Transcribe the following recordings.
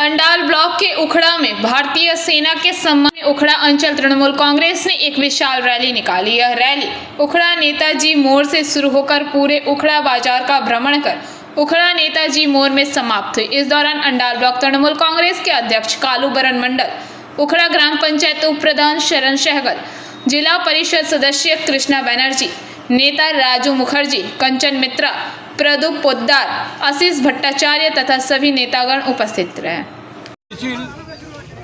Andal block के उखड़ा में भारतीय सेना के सम्मान में उखड़ा अंचल तृणमूल कांग्रेस ने एक विशाल रैली निकाली। यह रैली उखड़ा नेताजी मोड़ से शुरू होकर पूरे उखड़ा बाजार का भ्रमण कर उखड़ा नेताजी मोड़ में समाप्त हुई। इस दौरान अंडाल ब्लॉक तृणमूल कांग्रेस के अध्यक्ष कालू बरन मंडल, उखड़ा ग्राम पंचायत उप प्रधान शरण सहगल, जिला परिषद सदस्य कृष्णा बनर्जी, नेता राजू मुखर्जी, कंचन मित्रा, प्रदुप पोद्दार, आशीष भट्टाचार्य तथा सभी नेतागण उपस्थित रहे।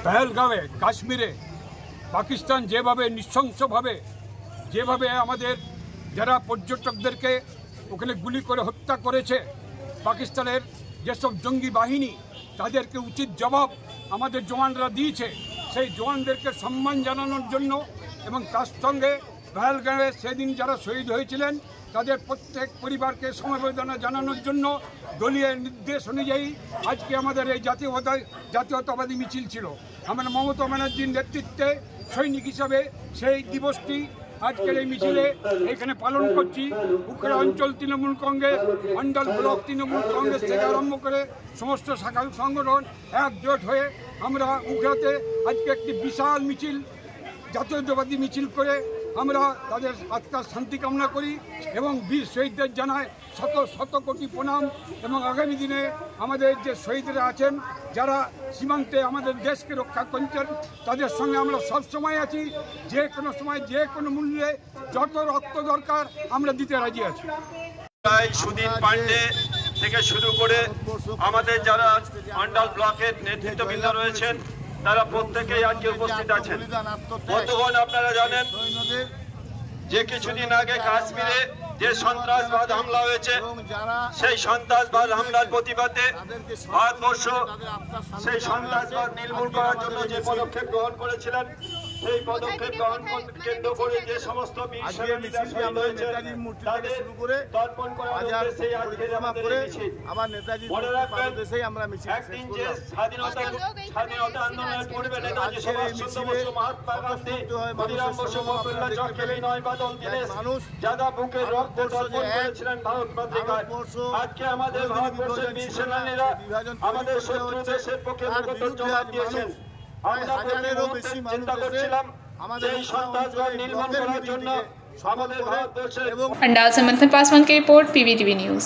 पहलगावे काश्मीरे पाकिस्तान जेभावे नृशंसभावे जेभावे आमादेर जारा पर्यटकदेरके ओखाने गुली करे हत्या करेছে पाकिस्तानेर जेसब जंगी बाहिनी तादेरके उचित जवाब आमादेर जवानरा दिয়েছে। সেই জওয়ানদেরকে सम्मान জানানোর জন্য এবং তার সঙ্গে पहलगावे সেদিন যারা শহীদ হয়েছিলেন তাদের প্রত্যেক পরিবারকে সমবেদনা জানানোর জন্য দলীয় নির্দেশ অনুযায়ী আজকে আমাদের এই জাতীয়তাবাদী মিছিল ছিল। আমরা মমতা ব্যানার্জির নেতৃত্বে সৈনিক হিসাবে সেই দিবসটি আজকের এই মিছিলে এখানে পালন করছি। উখড়া অঞ্চল তৃণমূল কংগ্রেস, অন্ডাল ব্লক তৃণমূল কংগ্রেস থেকে আরম্ভ করে সমস্ত শাখা সংগঠন একজোট হয়ে আমরা উখড়াতে আজকে একটি বিশাল মিছিল জাতীয়তাবাদী মিছিল করে আমরা তাদের আত্মার শান্তি কামনা করি এবং বীর শহীদদের জানাই শত শত কোটি প্রণাম। এবং আগামী দিনে আমাদের যে শহীদরা আছেন যারা সীমান্তে আমাদের দেশকে রক্ষা করছেন তাদের সঙ্গে আমরা সব সময় আছি। যে কোনো সময় যে কোনো মূল্যে যত রক্ত দরকার আমরা দিতে রাজি আছি। সুদীপ পান্ডে থেকে শুরু করে আমাদের যারা অন্ডাল ব্লকের নেতৃত্ববৃন্দ রয়েছেন তারা প্রত্যেকেই আজকে উপস্থিত আছেন। বন্ধুগণ, আপনারা জানেন যে কিছুদিন আগে কাশ্মীরে যে সন্ত্রাসবাদ হামলা হয়েছে সেই সন্ত্রাসবাদ হামলার প্রতিবাদে ভারতবর্ষ সেই সন্ত্রাসবাদ নির্মূল করার জন্য যে পদক্ষেপ গ্রহণ করেছিলেন সেই পদক্ষেপ গ্রহণ কেন্দ্র করে যে সমস্ত বীর সেনানীরা শহীদ হয়েছে তাদের তর্পণ করার উদ্দেশ্যে আজকের আমাদের এই মিছিল। মনে রাখবেন একদিন যে স্বাধীনতা আন্দোলনের পূর্বে নেতাজি সুভাষচন্দ্র বসু, মহাত্মা গান্ধী, ক্ষুদিরাম বসু, প্রফুল্ল চক্রবর্তী, নয়বাদল দীনেশ যাদা বুকের রক্তে তর্পণ করেছিলেন ভারত মাতৃকায়। আজকে আমাদের ভারতবর্ষের বীর সেনানীরা আমাদের শত্রু দেশের পক্ষে মুখোমুখি জবাব দিয়েছেন। আমরা চিন্তা করছিলাম যে এই সন্ত্রাসবাদ নির্মূল করার জন্য আমাদের ভারতবর্ষের अंडाल से मंथन पासवान की रिपोर्ट, PVTV न्यूज़।